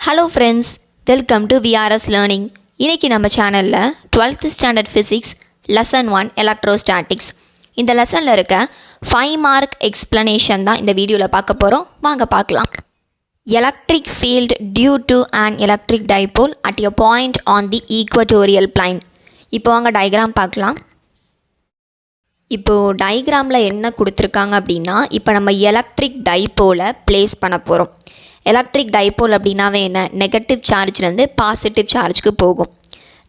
Hello friends, welcome to VRS learning. இன்றைக்கி நம்ம சேனலில் 12th standard physics lesson 1 electrostatics இந்த லெசனில் இருக்க 5 மார்க் எக்ஸ்ப்ளனேஷன் தான் இந்த வீடியோவில் பார்க்க போகிறோம். வாங்க பார்க்கலாம். Electric field due to an electric dipole at a point on the equatorial plane. இப்போ வாங்க டயக்ராம் பார்க்கலாம். இப்போது டயக்ராமில் என்ன கொடுத்துருக்காங்க அப்படின்னா, இப்போ நம்ம எலக்ட்ரிக் டைப்போலை ப்ளேஸ் பண்ண போகிறோம். எலக்ட்ரிக் டைப்போல் அப்படின்னாவே என்ன, நெகட்டிவ் சார்ஜ்லேருந்து பாசிட்டிவ் சார்ஜுக்கு போகும்.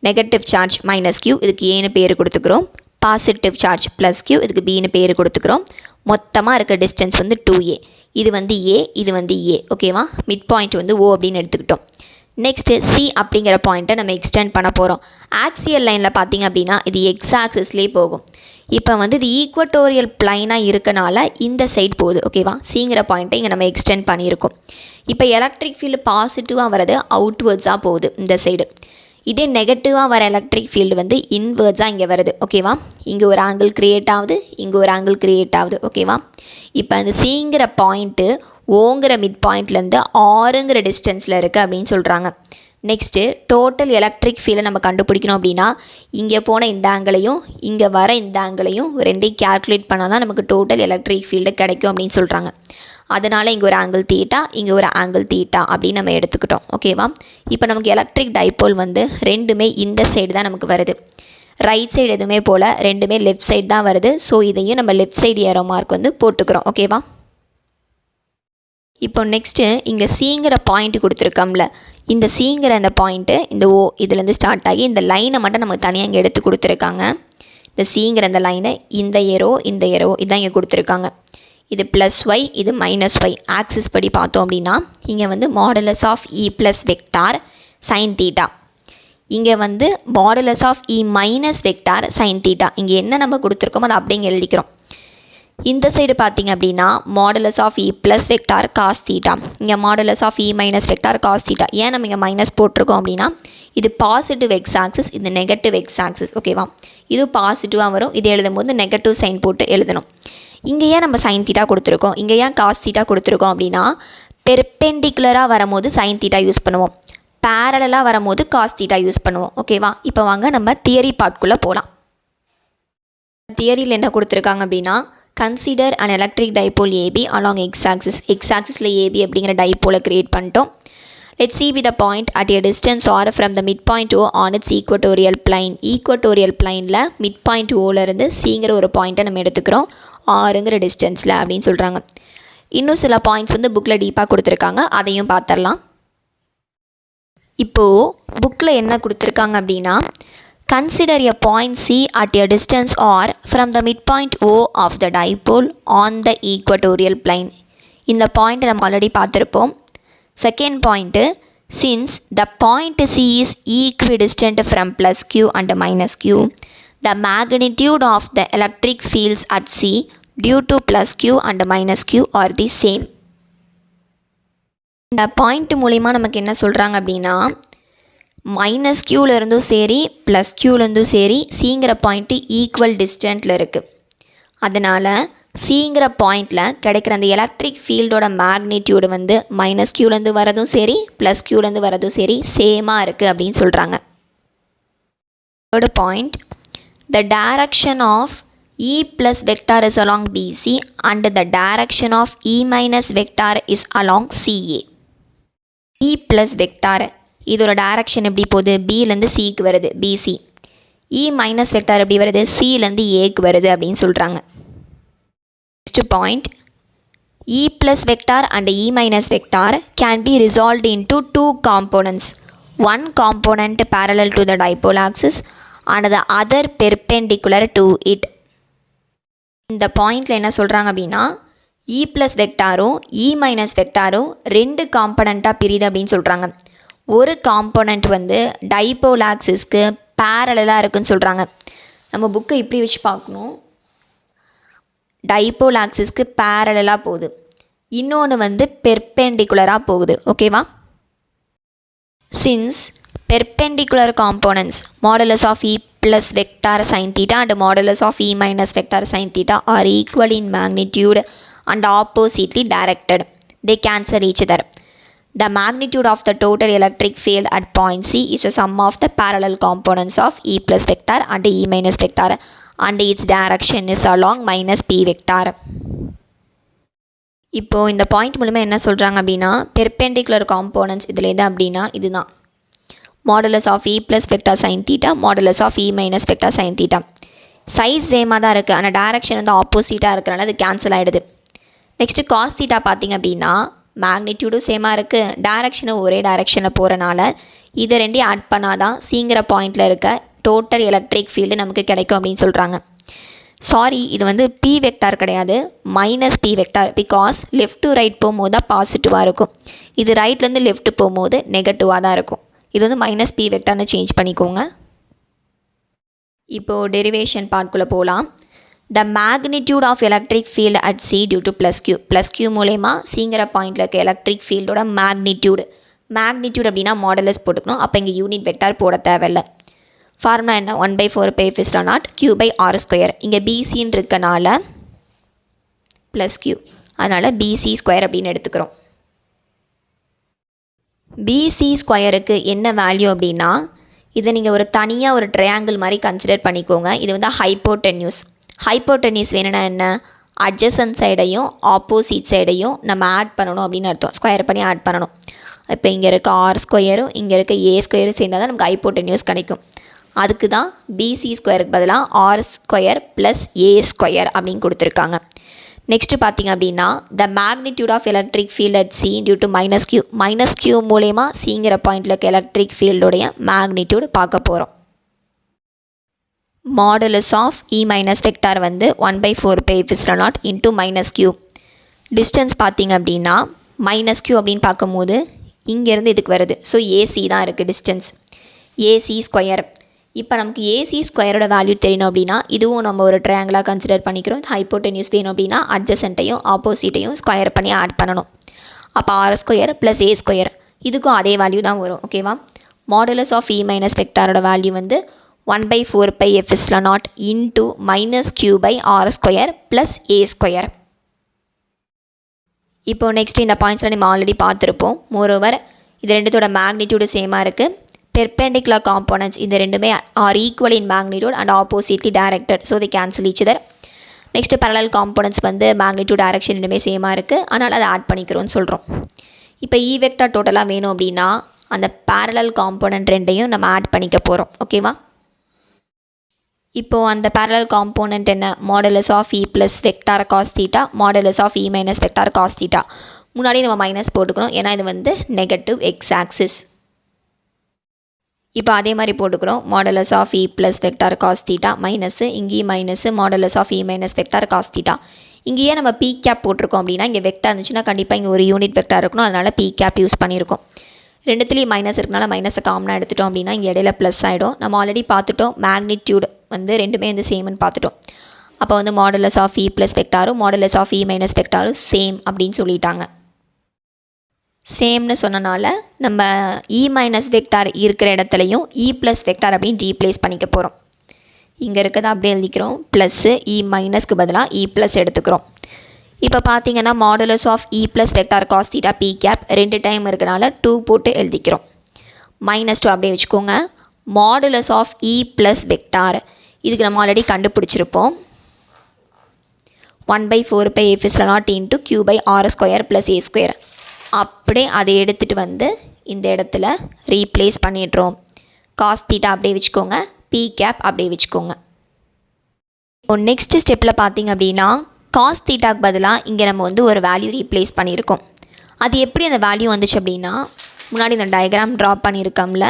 நெகட்டிவ் சார்ஜ் மைனஸ் கியூ, இதுக்கு ஏன்னு பேர் கொடுத்துக்கிறோம். பாசிட்டிவ் சார்ஜ் ப்ளஸ் கியூ, இதுக்கு பின்னு பேர் கொடுத்துக்கிறோம். மொத்தமாக இருக்க டிஸ்டன்ஸ் வந்து 2a. இது வந்து ஏ, இது வந்து ஏ. ஓகேவா, மிட் பாயிண்ட் வந்து ஓ அப்படின்னு எடுத்துக்கிட்டோம். நெக்ஸ்ட்டு சி அப்படிங்கிற பாயிண்ட்டை நம்ம எக்ஸ்டெண்ட் பண்ண போகிறோம். ஆக்சியல் லைனில் பார்த்திங்க அப்படின்னா இது எக்ஸ் ஆக்சிஸ்லேயே போகும். இப்போ வந்து இது ஈக்குவட்டோரியல் பிளைனாக இருக்கனால இந்த சைட் போகுது. ஓகேவா, சிங்கிற பாயிண்ட்டை இங்கே நம்ம எக்ஸ்டெண்ட் பண்ணியிருக்கோம். இப்போ எலக்ட்ரிக் ஃபீல்டு பாசிட்டிவாக வர்றது அவுட்வேர்ட்ஸாக போகுது இந்த சைடு. இதே நெகட்டிவாக வர எலக்ட்ரிக் ஃபீல்டு வந்து இன்வேர்ட்ஸாக இங்கே வருது. ஓகேவா, இங்கே ஒரு ஆங்கிள் க்ரியேட் ஆகுது, இங்கே ஒரு ஆங்கிள் க்ரியேட் ஆகுது. ஓகேவா, இப்போ அந்த சிங்கிற பாயிண்ட்டு ஓங்கிற மிட் பாயிண்ட்லேருந்து 6ங்கிற டிஸ்டன்ஸில் இருக்குது அப்படின்னு சொல்கிறாங்க. நெக்ஸ்ட்டு டோட்டல் எலக்ட்ரிக் ஃபீல்டை நம்ம கண்டுபிடிக்கணும் அப்படின்னா, இங்கே போன இந்த ஆங்கிளையும் இங்கே வர இந்த ஆங்கிளையும் ரெண்டையும் கேல்குலேட் பண்ணால் தான் நமக்கு டோட்டல் எலக்ட்ரிக் ஃபீல்டு கிடைக்கும் அப்படின்னு சொல்கிறாங்க. அதனால் இங்கே ஒரு ஆங்கிள் தீட்டா, இங்கே ஒரு ஆங்கிள் தீட்டா அப்படின்னு நம்ம எடுத்துக்கிட்டோம். ஓகேவா, இப்போ நமக்கு எலக்ட்ரிக் டைப்போல் வந்து ரெண்டுமே இந்த சைடு தான் நமக்கு வருது. ரைட் சைடு எதுவுமே போல், ரெண்டுமே லெஃப்ட் சைடு தான் வருது. ஸோ இதையும் நம்ம லெஃப்ட் சைடு ஏரோ மார்க் வந்து போட்டுக்கிறோம். ஓகேவா, இப்போ நெக்ஸ்ட்டு இங்கே சிங்கிற பாயிண்ட் கொடுத்துருக்கோம்ல, இந்த சிங்கிற அந்த பாயிண்ட்டு இந்த ஓ இதுலேருந்து ஸ்டார்ட் ஆகி இந்த லைனை மட்டும் நமக்கு தனியாக இங்கே எடுத்து கொடுத்துருக்காங்க. இந்த சிங்கிற அந்த லைனை இந்த ஏரோ இதான் இங்கே கொடுத்துருக்காங்க. இது ப்ளஸ் ஒய், இது மைனஸ் ஒய். ஆக்சிஸ் படி பார்த்தோம் அப்படின்னா இங்கே வந்து modulus of E plus vector sine theta, இங்கே வந்து modulus of E minus vector sine theta. இங்கே என்ன நம்ம கொடுத்துருக்கோமோ அதை அப்படிங்க எழுதிக்கிறோம். இந்த சைடு பார்த்திங்க அப்படின்னா modulus of E plus vector cos theta, இங்கே modulus of E minus vector cos theta. ஏன் நம்ம இங்கே மைனஸ் போட்டிருக்கோம் அப்படின்னா, இது பாசிட்டிவ் எக்ஸ் ஆக்சிஸ், இது நெகட்டிவ் எக்ஸ் ஆக்சிஸ். ஓகேவா, இது பாசிட்டிவாக வரும், இது எழுதும் போது நெகட்டிவ் சைன் போட்டு எழுதணும். இங்கே ஏன் நம்ம சைன் தீட்டா கொடுத்துருக்கோம், இங்கே ஏன் காஸ் தீட்டா கொடுத்துருக்கோம் அப்படின்னா, பெர்பெண்டிகுலராக வரும்போது சைன் தீட்டா யூஸ் பண்ணுவோம், பேரலாக வரும்போது காஸ் தீட்டா யூஸ் பண்ணுவோம். ஓகேவா, இப்போ வாங்க நம்ம தியரி பார்ட்குள்ளே போகலாம். தியரியில் என்ன கொடுத்துருக்காங்க அப்படின்னா, consider an electric dipole AB along X axis. X ஆக்சிஸில் ஏபி அப்படிங்கிற டைப்போலை கிரியேட் பண்ணிட்டோம். Let's see with a point at a distance r from the midpoint O on its equatorial plane. Equatorial பிளைனில் மிட் பாயிண்ட் ஓலேருந்து சிங்கிற ஒரு பாயிண்ட்டை நம்ம எடுத்துக்கிறோம் 6ங்கிற டிஸ்டன்ஸில் அப்படின்னு சொல்கிறாங்க. இன்னும் சில பாயிண்ட்ஸ் வந்து புக்கில் டீப்பாக கொடுத்துருக்காங்க, அதையும் பார்த்துடலாம். இப்போது புக்கில் என்ன கொடுத்துருக்காங்க அப்படின்னா, consider a point C at a distance r from the midpoint O of the dipole on the equatorial plane. இந்த பாயிண்ட் நம்ம ஆல்ரெடி பார்த்துருப்போம். Second point, since the point C is equidistant from plus Q and minus Q, the magnitude of the electric fields at C due to plus Q and minus Q are the same. இந்த point மூலிமா நமக்கு என்ன சொல்கிறாங்க அப்படின்னா, minus க்யூலேருந்தும் சரி plus க்யூலேருந்தும் சரி சிங்கிற point equal டிஸ்டன்ட்டில் இருக்குது. அதனால் சிங்கிற பாயிண்டில் கிடைக்கிற அந்த எலக்ட்ரிக் ஃபீல்டோட மேக்னிடியூடு வந்து மைனஸ் க்யூலேருந்து வரதும் சரி ப்ளஸ் க்யூலேருந்து வரதும் சரி சேமாக இருக்குது அப்படின்னு சொல்கிறாங்க. Third point, the direction of E plus vector is along BC and the direction of E minus vector is along CA. E plus vector இதோட டைரக்ஷன் எப்படி போகுது, பிலேருந்து சிக்கு வருது, பிசி. இ மைனஸ் வெக்டார் எப்படி வருது, சிலேருந்து ஏக்கு வருது அப்படின்னு சொல்கிறாங்க. Next point, E plus vector and E minus vector can be resolved into 2 components. One component parallel to the dipole axis and the other perpendicular to it. இந்த பாயிண்டில் என்ன சொல்கிறாங்க அப்படின்னா, இ ப்ளஸ் வெக்டாரும் இ மைனஸ் வெக்டாரும் 2 காம்பனண்ட்டாக பிரியுது அப்படின்னு சொல்கிறாங்க. ஒரு காம்போனண்ட் வந்து டைப்போல் ஆக்சிஸ்க்கு பேரலாக இருக்குன்னு சொல்கிறாங்க. நம்ம புக்கை இப்படி வச்சு பார்க்கணும், டைப்போல் ஆக்சிஸ்க்கு பேரலாக போகுது, இன்னொன்று வந்து பெர்பெண்டிகுலராக போகுது. ஓகேவா, since perpendicular components modulus of E plus vector sine theta and modulus of E minus vector sine theta are equal in magnitude and oppositely directed, they cancel each other. The magnitude of the total electric field at point C is a sum of the parallel components of E plus vector and E minus vector and its direction is along minus P vector. இப்போது இந்த point மூலமாக என்ன சொல்கிறாங்க அப்படின்னா perpendicular components இதில் எது அப்படின்னா இதுதான் modulus of E plus vector sine theta modulus of E minus vector sine theta. Size சேமாக தான் இருக்குது, ஆனால் டேரக்ஷன் வந்து ஆப்போசிட்டாக இருக்கிறனால அது கேன்சல் ஆகிடுது. நெக்ஸ்ட்டு காஸ் தீட்டா பார்த்திங்க அப்படின்னா மேக்னிடியூடும் சேமாக இருக்குது, டேரக்ஷனும் ஒரே டேரக்ஷனில் போகிறனால இதை ரெண்டையும் ஆட் பண்ணாதான் சிங்கிற பாயிண்டில் இருக்க டோட்டல் எலக்ட்ரிக் ஃபீல்டு நமக்கு கிடைக்கும் அப்படின்னு சொல்கிறாங்க. சாரி, இது வந்து பி வெக்டார் கிடையாது, minus b vector. Because left to right போகும்போது தான் பாசிட்டிவாக இருக்கும், இது ரைட்லேருந்து லெஃப்ட் போகும்போது நெகட்டிவாக தான் இருக்கும். இது வந்து மைனஸ் பி வெக்டார்னு சேஞ்ச் பண்ணிக்கோங்க. இப்போது டெரிவேஷன் பார்ட்குள்ளே போகலாம். The magnitude of electric field at c due to plus q மூலயமா சிங்கிற பாயிண்டில் இருக்க எலக்ட்ரிக் ஃபீல்டோட மேக்னிடியூடு அப்படின்னா மாடலஸ் போட்டுக்கணும். அப்போ இங்கே யூனிட் வெக்டார் போட தேவையில்லை. ஃபார்முலா என்ன, 1/4πε0 q/r². இங்கே பிசின்னு இருக்கனால ப்ளஸ் கியூ, அதனால் பிசி ஸ்கொயர் அப்படின்னு எடுத்துக்கிறோம். பிசி ஸ்கொயருக்கு என்ன வேல்யூ அப்படின்னா இதை நீங்கள் ஒரு தனியாக ஒரு ட்ரையாங்கிள் மாதிரி கன்சிடர் பண்ணிக்கோங்க. இது வந்து ஹைப்போட்டென்யூஸ் வேணும்னா என்ன, அட்ஜசன்ட் சைடையும் ஆப்போசிட் சைடையும் நம்ம ஆட் பண்ணணும் அப்படின்னு அர்த்தம். ஸ்கொயர் பண்ணி ஆட் பண்ணணும். இப்போ இங்கே இருக்க r² இங்கே இருக்க a² சேர்ந்தால் தான் நமக்கு ஹைப்போட்டென்யூஸ் கிடைக்கும். அதுக்கு தான் பிசி ஸ்கொயருக்கு பதிலாக r² + a² அப்படின்னு கொடுத்துருக்காங்க. நெக்ஸ்ட்டு பார்த்திங்க அப்படின்னா the magnitude of electric field at c due to minus q மூலயமா சிங்கிற பாயிண்டில் இருக்க எலக்ட்ரிக் ஃபீல்டுடைய மேக்னிடியூட் பார்க்க போகிறோம். Modulus of E minus vector வந்து 1/4πε0 இன்ட்டு மைனஸ் கியூ. டிஸ்டன்ஸ் பார்த்திங்க அப்படின்னா மைனஸ் கியூ அப்படின்னு பார்க்கும்போது இங்கேருந்து இதுக்கு வருது. ஸோ ஏசி தான் இருக்குது டிஸ்டன்ஸ், ஏசி ஸ்கொயர். இப்போ நமக்கு ஏசி ஸ்கொயரோட வேல்யூ தெரியணும் அப்படின்னா இதுவும் நம்ம ஒரு ட்ரையாங்கிளாக கன்சிடர் பண்ணிக்கிறோம். ஹைப்போட்டென்யூஸ் வேணும் அப்படின்னா அட்ஜசன்ட்டையும் ஆப்போசிட்டையும் ஸ்கொயர் பண்ணி ஆட் பண்ணணும். அப்போ r² + a², இதுக்கும் அதே வேல்யூ தான் வரும். ஓகேவா. மாடுலஸ் ஆஃப் இ மைனஸ் வெக்டாரோட வேல்யூ வந்து 1/4πε0 இன்ட்டு -q/r² + a². இப்போது நெக்ஸ்ட் இந்த பாயிண்ட்ஸில் நம்ம ஆல்ரெடி பார்த்துருப்போம். மோரோவர் இது ரெண்டுத்தோட மேக்னிடியூடு சேமாக இருக்குது. Perpendicular components இந்த ரெண்டுமே are equal in magnitude and oppositely directed, so they cancel each other. Next parallel components வந்து magnitude direction ரெண்டுமே சேமாக இருக்குது, அதனால் அதை ஆட் பண்ணிக்கிறோன்னு சொல்கிறோம். இப்போ E வெக்டார் டோட்டலாக வேணும் அப்படின்னா அந்த parallel component ரெண்டையும் நம்ம ஆட் பண்ணிக்க போகிறோம். ஓகேவா. இப்போது அந்த parallel component என்ன, modulus of E plus vector cos theta modulus of E minus vector cos theta. முன்னாடி நம்ம மைனஸ் போட்டுக்கிறோம், ஏன்னா இது வந்து நெகட்டிவ் எக்ஸ் ஆக்சிஸ். இப்போ அதே மாதிரி போட்டுக்கிறோம். Modulus of E plus vector cos theta minus, இங்கேயும் minus modulus of E minus vector cos theta. இங்கேயே நம்ம பி கேப் போட்டிருக்கோம் அப்படின்னா இங்கே வெக்டார் இருந்துச்சுன்னா கண்டிப்பாக இங்கே ஒரு யூனிட் வெக்டார் இருக்கணும், அதனால் பி கேப் யூஸ் பண்ணியிருக்கோம். ரெண்டுத்துலேயும் மைனஸ் இருக்கனால மைனஸை காமனாக எடுத்துட்டோம் அப்படின்னா இங்கே இடையில ப்ளஸ் ஆகிடும். நம்ம ஆல்ரெடி பார்த்துட்டோம் மேக்னிடியூட் வந்து ரெண்டுமே வந்து சேம்னு பார்த்துட்டோம். அப்போ வந்து மாடுலஸ் ஆஃப் இ ப்ளஸ் வெக்டாரும் மாடுலஸ் ஆஃப் இ மைனஸ் வெக்டாரும் சேம் அப்படின்னு சொல்லிட்டாங்க. சேம்னு சொன்னனால நம்ம இ மைனஸ் வெக்டார் இருக்கிற இடத்துலையும் இ ப்ளஸ் வெக்டார் அப்படின்னு ரீப்ளேஸ் பண்ணிக்க போகிறோம். இங்கே இருக்கிறத அப்படியே எழுதிக்கிறோம், ப்ளஸ்ஸு இ மைனஸ்க்கு பதிலாக இ ப்ளஸ் எடுத்துக்கிறோம். இப்போ பார்த்தீங்கன்னா modulus of E plus vector cos theta p cap 2 time இருக்கனால 2 போட்டு எழுதிக்கிறோம். -2 அப்படியே வச்சுக்கோங்க. Modulus of E plus vector இதுக்கு நம்ம ஆல்ரெடி கண்டுபிடிச்சிருப்போம். 1/4πε0 into q/r² + a². அப்படியே அதை எடுத்துகிட்டு வந்து இந்த இடத்துல ரீப்ளேஸ் பண்ணிடுறோம். காஸ் தீட்டா அப்படியே வச்சுக்கோங்க, பி கேப் அப்படியே வச்சுக்கோங்க. இப்போ நெக்ஸ்ட் ஸ்டெப்பில் பார்த்திங்க அப்படின்னா காஸ் தீட்டாக்கு பதிலாக இங்கே நம்ம வந்து ஒரு வேல்யூ ரீப்ளேஸ் பண்ணியிருக்கோம். அது எப்படி அந்த வேல்யூ வந்துச்சு அப்படின்னா முன்னாடி இந்த டயக்ராம் ட்ரா பண்ணியிருக்கோம்ல,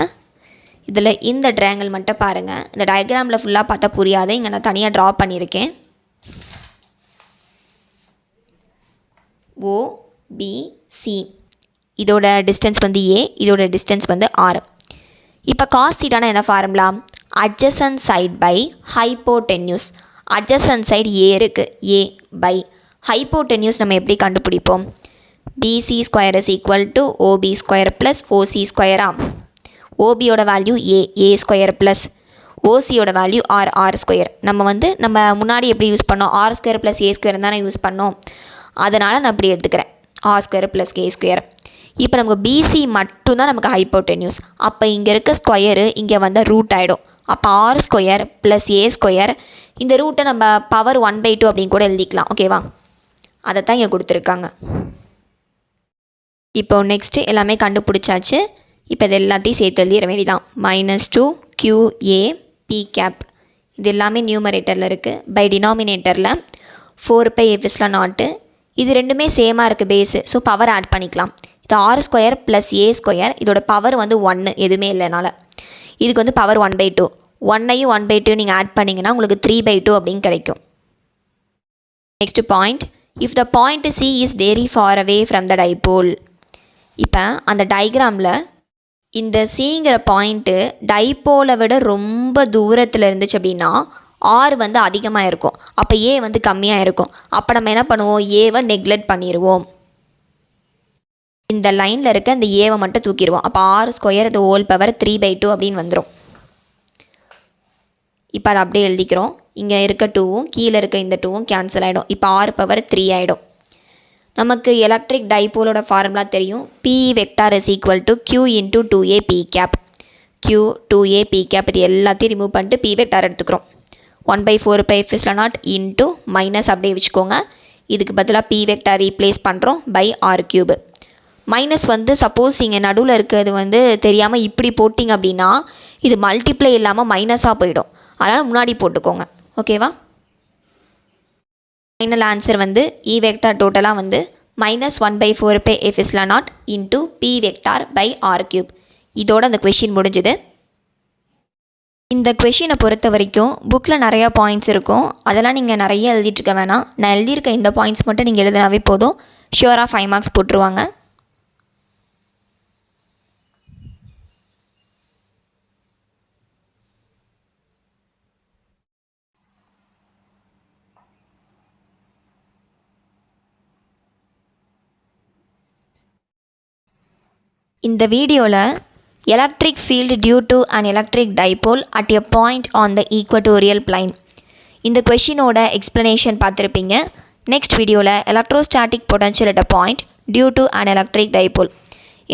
இதில் இந்த ட்ரையாங்கிள் மட்டும் பாருங்கள். இந்த டயக்ராமில் ஃபுல்லாக பார்த்தா புரியாது, இங்கே நான் தனியாக ட்ரா பண்ணியிருக்கேன். OBC இதோட டிஸ்டன்ஸ் வந்து A, இதோட டிஸ்டன்ஸ் வந்து R. இப்போ காஸ் தீட்டானா என்ன formula, adjacent side by hypotenuse. Adjacent side A இருக்குது, A பை ஹைப்போட்டென்யூஸ் நம்ம எப்படி கண்டுபிடிப்போம், BC² = OB² + OC². OBயோட வேல்யூ A² + OCயோட வேல்யூ R². நம்ம முன்னாடி எப்படி யூஸ் பண்ணோம், R² + A² தானே யூஸ் பண்ணோம், அதனால் நான் இப்படி எடுத்துக்கிறேன், R² + K². இப்போ நமக்கு பிசி மட்டும்தான் நமக்கு ஹைப்போடென்யூஸ். அப்போ இங்கே இருக்க ஸ்கொயரு இங்கே வந்தால் ரூட் ஆகிடும். அப்போ R square plus A square, இந்த ரூட்டை நம்ம பவர் 1/2 அப்படின்னு கூட எழுதிக்கலாம். ஓகேவா, அதை தான் இங்கே கொடுத்துருக்காங்க. இப்போ நெக்ஸ்ட்டு எல்லாமே கண்டுபிடிச்சாச்சு. இப்போ இது எல்லாத்தையும் சேர்த்து எழுதிட வேண்டியதான். -2 QA P கேப், இது எல்லாமே நியூமரேட்டரில் இருக்குது. பை டினாமினேட்டரில் 4πε0. இது ரெண்டுமே சேமாக இருக்குது பேஸு, ஸோ பவர் ஆட் பண்ணிக்கலாம். இது R square plus A square, இதோட பவர் வந்து 1 எதுவுமே இல்லைனால. இதுக்கு வந்து பவர் 1/2. 1ஐயும் 1/2 நீங்கள் ஆட் பண்ணிங்கன்னா உங்களுக்கு 3/2 அப்படின்னு கிடைக்கும். Next point, if the point C is very far away from the dipole. இப்போ அந்த டயக்ராமில் இந்த சிங்கிற பாயிண்ட்டு டைப்போலை விட ரொம்ப தூரத்தில் இருந்துச்சு அப்படின்னா ஆர் வந்து அதிகமாக இருக்கும், அப்போ ஏ வந்து கம்மியாக இருக்கும். அப்போ நம்ம என்ன பண்ணுவோம், ஏவை நெக்லெக்ட் பண்ணிடுவோம். இந்த லைனில் இருக்க இந்த ஏவை மட்டும் தூக்கிடுவோம். அப்போ ஆர் ஸ்கொயர் இது ஹோல் பவர் 3/2 அப்படின்னு வந்துடும். இப்போ அதை அப்படியே எழுதிக்கிறோம். இங்கே இருக்க 2வும் கீழே இருக்க இந்த 2வும் கேன்சல் ஆகிடும். இப்போ ஆர் பவர் 3 ஆகிடும். நமக்கு எலக்ட்ரிக் டைபோலோட ஃபார்முலா தெரியும். P vector is equal to Q into 2A P cap. Q 2A P cap, இது எல்லாத்தையும் ரிமூவ் பண்ணிட்டு P வெக்டார் எடுத்துக்கிறோம். 1/4πε0 இன்ட்டு மைனஸ் அப்படியே வச்சுக்கோங்க. இதுக்கு பதிலாக P வெக்டார் ரீப்ளேஸ் பண்ணுறோம் பை R3. மைனஸ் வந்து சப்போஸ் இங்கே நடுவில் இருக்கிறது வந்து தெரியாமல் இப்படி போட்டிங்க அப்படின்னா இது மல்டிப்ளை இல்லாமல் மைனஸாக போயிடும். அதனால் முன்னாடி போட்டுக்கோங்க. ஓகேவா, ஃபைனல் ஆன்சர் வந்து E வெக்டார் டோட்டலாக வந்து -1/4πε0 into P vector by R3. இதோட அந்த கொஷின் முடிஞ்சுது. இந்த கொஷினை பொறுத்த வரைக்கும் புக்கில் நிறையா பாயிண்ட்ஸ் இருக்கும். அதெல்லாம் நீங்கள் நிறைய எழுதிட்டுருக்க வேணாம். நான் எழுதியிருக்க இந்த பாயிண்ட்ஸ் மட்டும் நீங்கள் எழுதினாவே போதும். ஷியோராக 5 மார்க்ஸ் போட்டுருவாங்க. இந்த வீடியோவில் electric field due to an electric dipole at a point on the equatorial plane, இந்த கொஷினோட எக்ஸ்ப்ளனேஷன் பார்த்துருப்பீங்க. நெக்ஸ்ட் வீடியோவில் electrostatic potential at a point due to an electric dipole,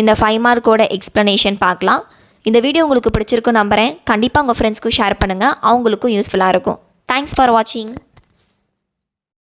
இந்த 5 மார்க்கோட எக்ஸ்ப்ளனேஷன் பார்க்கலாம். இந்த வீடியோ உங்களுக்கு பிடிச்சிருக்கும் நம்புகிறேன். கண்டிப்பாக உங்கள் ஃப்ரெண்ட்ஸ்க்கும் ஷேர் பண்ணுங்கள், அவங்களுக்கும் யூஸ்ஃபுல்லாக இருக்கும். தேங்க்ஸ் ஃபார் வாட்சிங்.